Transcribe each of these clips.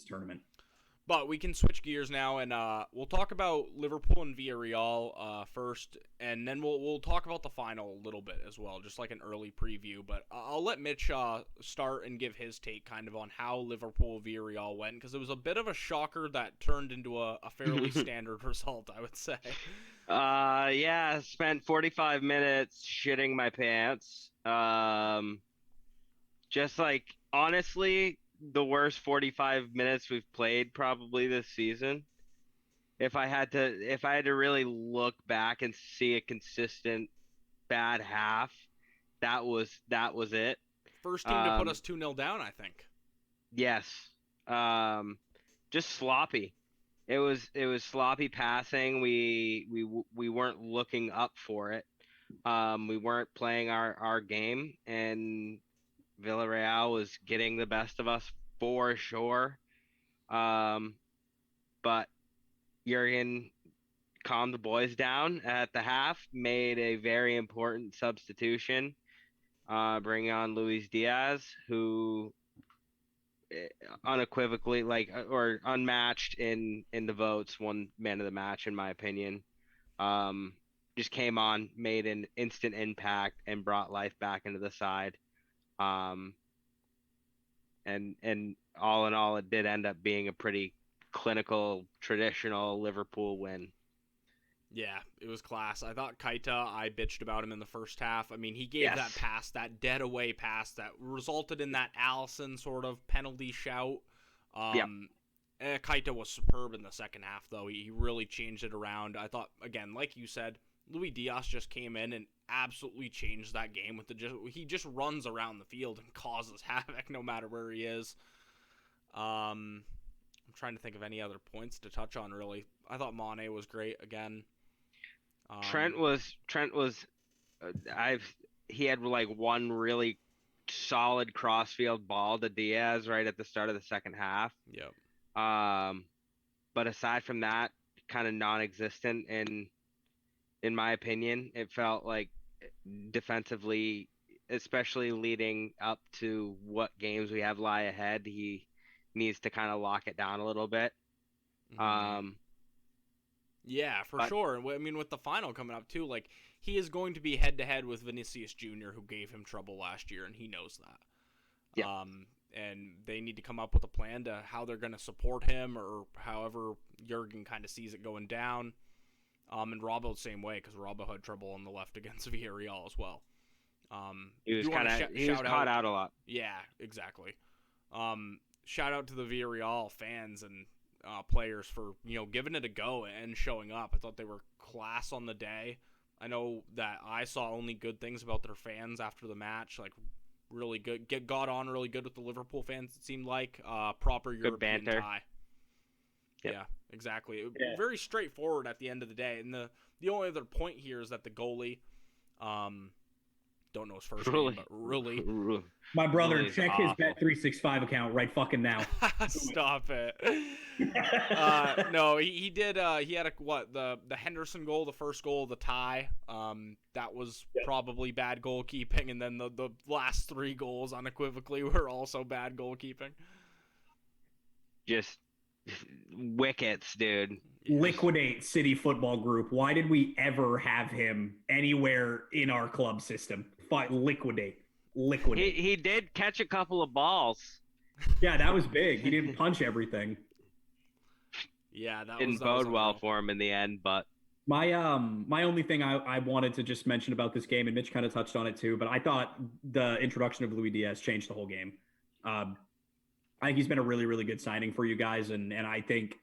this tournament. But we can switch gears now, and we'll talk about Liverpool and Villarreal first, and then we'll talk about the final a little bit as well, just like an early preview. But I'll let Mitch start and give his take kind of on how Liverpool Villarreal went, because it was a bit of a shocker that turned into a fairly standard result, I would say. Yeah, I spent 45 minutes shitting my pants. Just like honestly, the worst 45 minutes we've played probably this season. If I had to really look back and see a consistent bad half, that was it. First team to put Um, us 2-0 down, I think. yes. Um, just sloppy. It was sloppy passing. We weren't looking up for it. We weren't playing our game, and Villarreal was getting the best of us for sure. Um, but Jurgen calmed the boys down at the half, made a very important substitution, bringing on Luis Diaz, who unequivocally, or unmatched in the votes, won man of the match in my opinion. Um, just came on, made an instant impact, and brought life back into the side. Um, and all in all, it did end up being a pretty clinical, traditional Liverpool win. Yeah, it was class. I thought Keita, I bitched about him in the first half. I mean, he gave that Yes. pass, that dead away pass that resulted in that Allison sort of penalty shout. Yep. Keita was superb in the second half, though. He really changed it around. I thought, again, like you said, Luis Diaz just came in and absolutely changed that game with he just runs around the field and causes havoc no matter where he is. I'm trying to think of any other points to touch on. Really, I thought Mane was great again. Trent was I've he had like one really solid crossfield ball to Diaz right at the start of the second half. Yep. Um, but aside from that, kind of non-existent in my opinion. It felt like defensively, especially leading up to what games we have lie ahead, he needs to kind of lock it down a little bit. Mm-hmm. Um, Yeah, for but sure. I mean, with the final coming up too, like he is going to be head to head with Vinicius Jr., who gave him trouble last year, and he knows that. yeah, And they need to come up with a plan to how they're going to support him, or however Jurgen kind of sees it going down. And Robbo the same way, because Robbo had trouble on the left against Villarreal as well. he was You want kind to of he was shout caught out? out a lot. Yeah, exactly. Shout out to the Villarreal fans and players for giving it a go and showing up. I thought they were class on the day. I know that I saw only good things about their fans after the match. Like really good, got on really good with the Liverpool fans. It seemed like proper Good European banter. tie. Yep. Yeah, exactly. Yeah. Very straightforward at the end of the day. And the only other point here is that the goalie, don't know his first name, but really. My brother, Really is check his awful. Bet365 account right fucking now. Stop it. No, he did. He had the Henderson goal, the first goal, the tie. That was probably bad goalkeeping, and then the last three goals unequivocally were also bad goalkeeping. Just wickets, dude. Liquidate City Football Group. Why did we ever have him anywhere in our club system? Liquidate. He Liquidate. he did catch a couple of balls. Yeah, that was big. He didn't punch everything. Yeah, that Didn't was bode well unreal. for him in the end, but My only thing I wanted to just mention about this game, and Mitch kind of touched on it too, but I thought the introduction of Luis Diaz changed the whole game. I think he's been a really, really good signing for you guys, and I think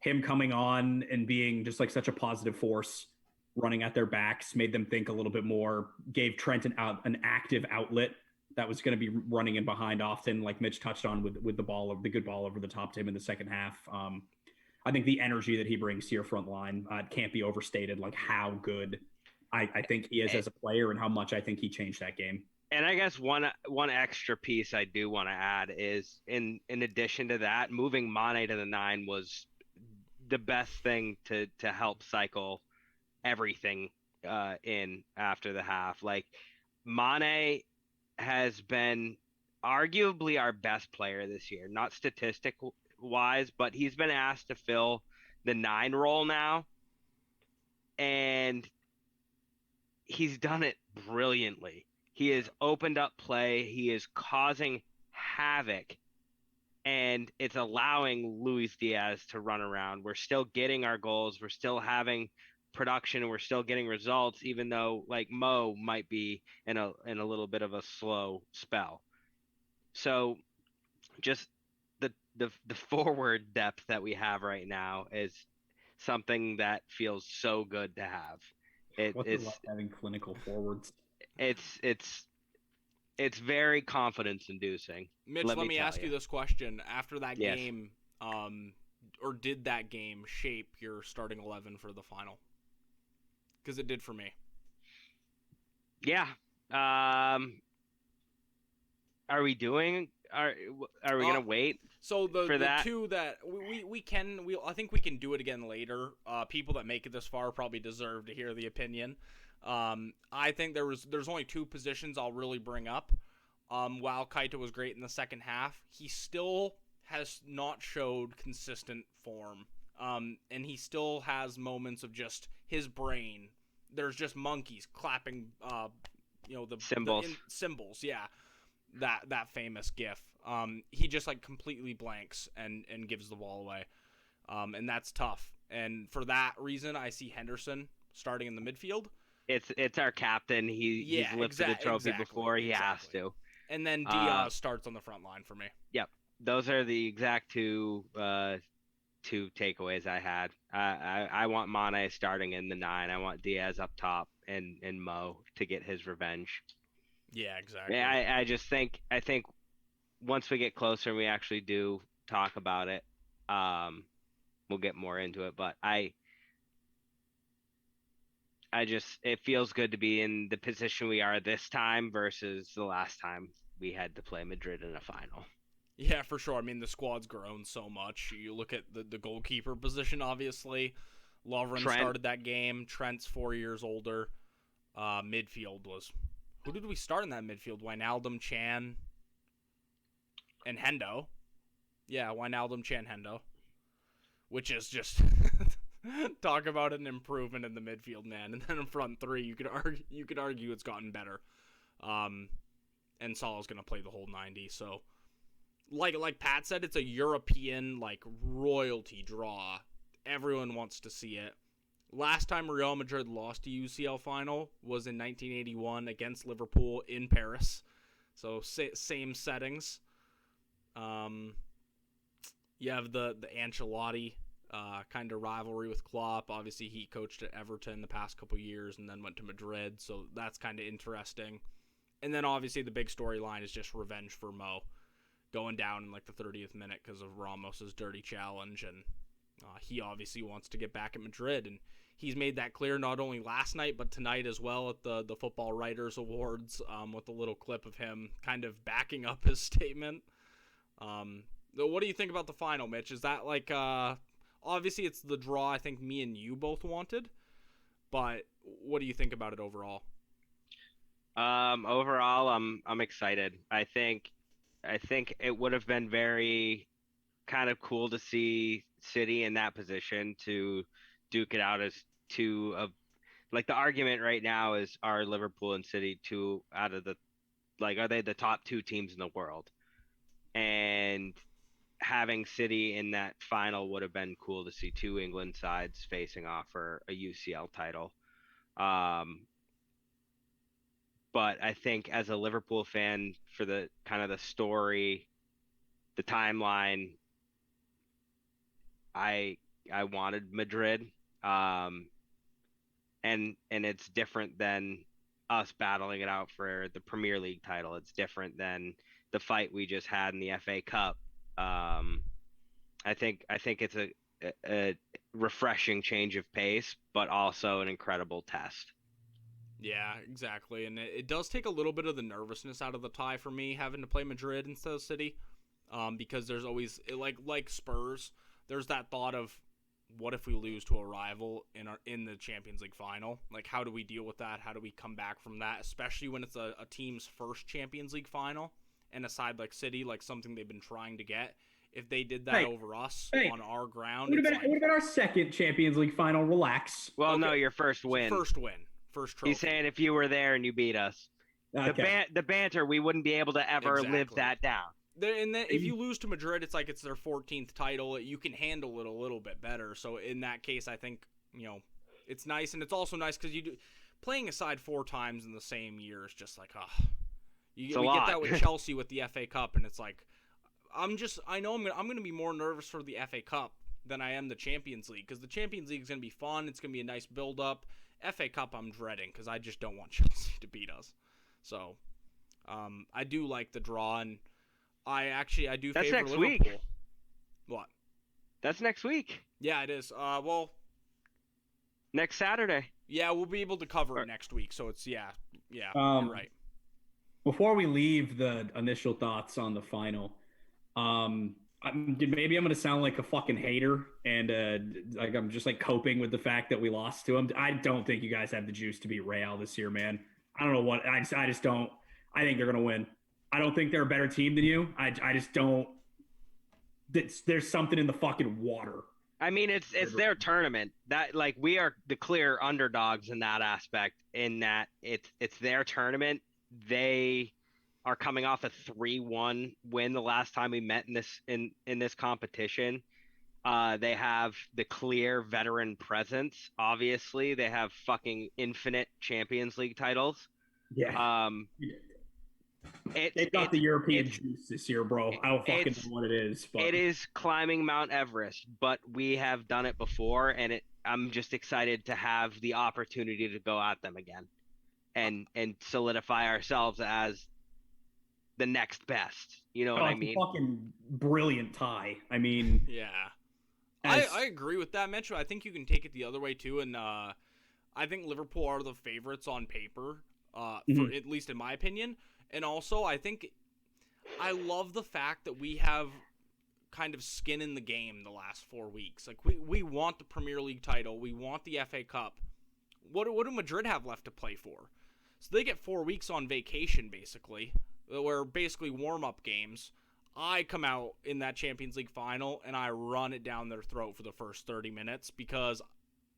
him coming on and being just like such a positive force, running at their backs, made them think a little bit more, gave Trent an active outlet that was going to be running in behind often, like Mitch touched on with the good ball over the top to him in the second half. I think the energy that he brings to your front line can't be overstated. Like how good I think he is as a player, and how much I think he changed that game. and I guess one extra piece I do want to add is in addition to that, moving Mane to the 9 was the best thing to help cycle everything in after the half. Like Mane has been arguably our best player this year, not statistic wise, but he's been asked to fill the 9 role now, and he's done it brilliantly. He has opened up play. He is causing havoc, and it's allowing Luis Diaz to run around. We're still getting our goals. We're still having production, and we're still getting results, even though like Mo might be in a little bit of a slow spell. So just the forward depth that we have right now is something that feels so good to have. What's it like having clinical forwards? It's it's it's very confidence inducing. Mitch, Let let me me tell ask you you. this question: after that Yes. game, or did that game shape your starting 11 for the final? Because it did for me. Yeah. Are we doing? Are we gonna wait So for the that? two that I think we can do it again later. People that make it this far probably deserve to hear the opinion. I think there's only 2 positions I'll really bring up. While Kaito was great in the second half, he still has not showed consistent form. And he still has moments of just his brain. There's just monkeys clapping. Symbols. Symbols. Yeah, that famous GIF. He just like completely blanks and gives the ball away. And that's tough. And for that reason, I see Henderson starting in the midfield. It's our captain. He's lifted a trophy before. He has to. And then Diaz starts on the front line for me. Yep. Those are the exact two takeaways I had. I want Mane starting in the 9. I want Diaz up top and Mo to get his revenge. Yeah, exactly. I just think once we get closer and we actually do talk about it, we'll get more into it. But I just it feels good to be in the position we are this time versus the last time we had to play Madrid in a final. Yeah, for sure. I mean, the squad's grown so much. You look at the goalkeeper position, obviously. Lovren started that game. Trent's 4 years older. Midfield was... Who did we start in that midfield? Wijnaldum, Chan, and Hendo. Yeah, Wijnaldum, Chan, Hendo. Which is just... talk about an improvement in the midfield, man. And then in front 3, you could argue it's gotten better. And Salah's going to play the whole 90, so... Like Pat said, it's a European royalty draw. Everyone wants to see it. Last time Real Madrid lost a UCL final was in 1981 against Liverpool in Paris. So same settings. You have the Ancelotti kind of rivalry with Klopp. Obviously, he coached at Everton the past couple years and then went to Madrid, so that's kind of interesting. And then obviously the big storyline is just revenge for Mo. Going down in the 30th minute because of Ramos's dirty challenge, and he obviously wants to get back at Madrid, and he's made that clear not only last night but tonight as well at the Football Writers Awards with a little clip of him kind of backing up his statement. What do you think about the final, Mitch? Is that obviously it's the draw I think me and you both wanted, but what do you think about it overall? Overall, I'm excited. I think it would have been very kind of cool to see City in that position to duke it out as two of the argument right now is, are Liverpool and City two out of the are they the top 2 teams in the world? And having City in that final would have been cool to see 2 England sides facing off for a UCL title. But I think as a Liverpool fan, for the kind of the story, the timeline, I wanted Madrid. And it's different than us battling it out for the Premier League title. It's different than the fight we just had in the FA Cup. I think it's a refreshing change of pace, but also an incredible test. Yeah, exactly. And it does take a little bit of the nervousness out of the tie for me, having to play Madrid instead of City. Because there's always, like Spurs, there's that thought of, what if we lose to a rival in the Champions League final? How do we deal with that? How do we come back from that? Especially when it's a team's first Champions League final, and a side like City, something they've been trying to get. if they did that over us on our ground. It would have been our second Champions League final. Relax. Well, no, your first win. First win. First trophy. He's saying if you were there and you beat us. Okay. The banter, we wouldn't be able to ever live that down. And then if you lose to Madrid, it's like it's their 14th title. You can handle it a little bit better. So in that case, I think, it's nice. And it's also nice because playing aside 4 times in the same year is just like, we get that with Chelsea with the FA Cup, and it's like, I know I'm gonna be more nervous for the FA Cup than I am the Champions League, because the Champions League is gonna be fun. It's gonna be a nice build up. FA Cup I'm dreading because I just don't want Chelsea to beat us. So, I do like the draw, and I do That's favor next Liverpool. Week. What? That's next week. Yeah, it is. Next Saturday. Yeah, we'll be able to cover it next week. So it's you're right. Before we leave the initial thoughts on the final, maybe I'm gonna sound like a fucking hater, and like I'm just like coping with the fact that we lost to them. I don't think you guys have the juice to beat Real this year, man. I don't know what I just don't. I think they're gonna win. I don't think they're a better team than you. I just don't. There's something in the fucking water. I mean, it's their tournament. That, like, we are the clear underdogs in that aspect. In that it's their tournament. They are coming off a 3-1 win the last time we met in this competition. They have the clear veteran presence. Obviously, they have fucking infinite Champions League titles. Yeah. They've got the European juice this year, bro. I don't fucking know what it is. But it is climbing Mount Everest, but we have done it before, and I'm just excited to have the opportunity to go at them again, and solidify ourselves as the next best. You know what I mean? Fucking brilliant tie. I mean, yeah. I agree with that, Mitch. I think you can take it the other way too, and I think Liverpool are the favorites on paper, for at least in my opinion. And also, I think I love the fact that we have kind of skin in the game the last 4 weeks. Like, we want the Premier League title. We want the FA Cup. What do Madrid have left to play for? So they get 4 weeks on vacation, basically, where basically warm-up games. I come out in that Champions League final, and I run it down their throat for the first 30 minutes because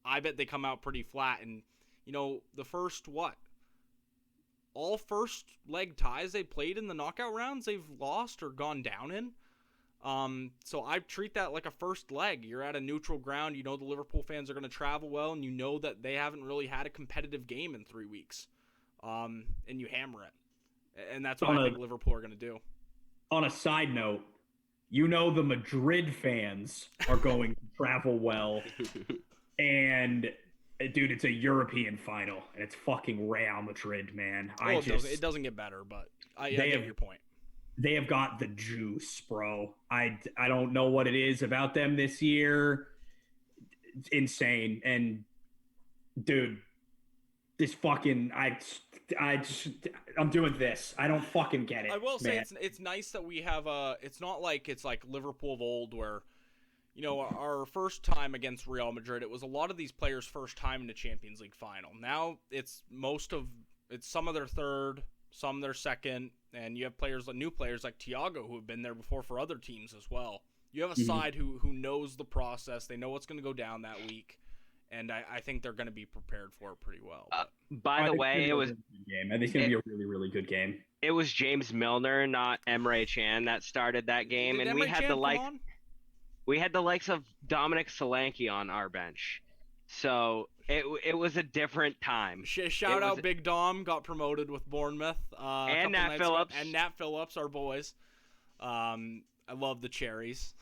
I bet they come out pretty flat. And, the first, all first leg ties they played in the knockout rounds, they've lost or gone down in. So I treat that like a first leg. You're at a neutral ground. The Liverpool fans are going to travel well, and that they haven't really had a competitive game in 3 weeks. And you hammer it. And that's what I think Liverpool are going to do. On a side note, the Madrid fans are going to travel well. And dude, it's a European final, and it's fucking Real Madrid, man. It doesn't get better, but I get your point. They have got the juice, bro. I don't know what it is about them this year. It's insane. And dude, this fucking I'm doing this. I don't fucking get it. I will say it's nice that we have it's not like it's like Liverpool of old where our first time against Real Madrid, it was a lot of these players' first time in the Champions League final. Now it's some of their third, some their second, and you have new players like Thiago who have been there before for other teams as well. You have a side who knows the process. They know what's going to go down that week, and I think they're going to be prepared for it pretty well. By the way, it was game. I think it's going to be a really, really good game. It was James Milner, not Emre Can, that started that game, Did and Emre we had Can come on? We had the likes of Dominic Solanke on our bench. So it was a different time. Shout out Big Dom, got promoted with Bournemouth. And Nat Phillips. And Nat Phillips, our boys. I love the cherries.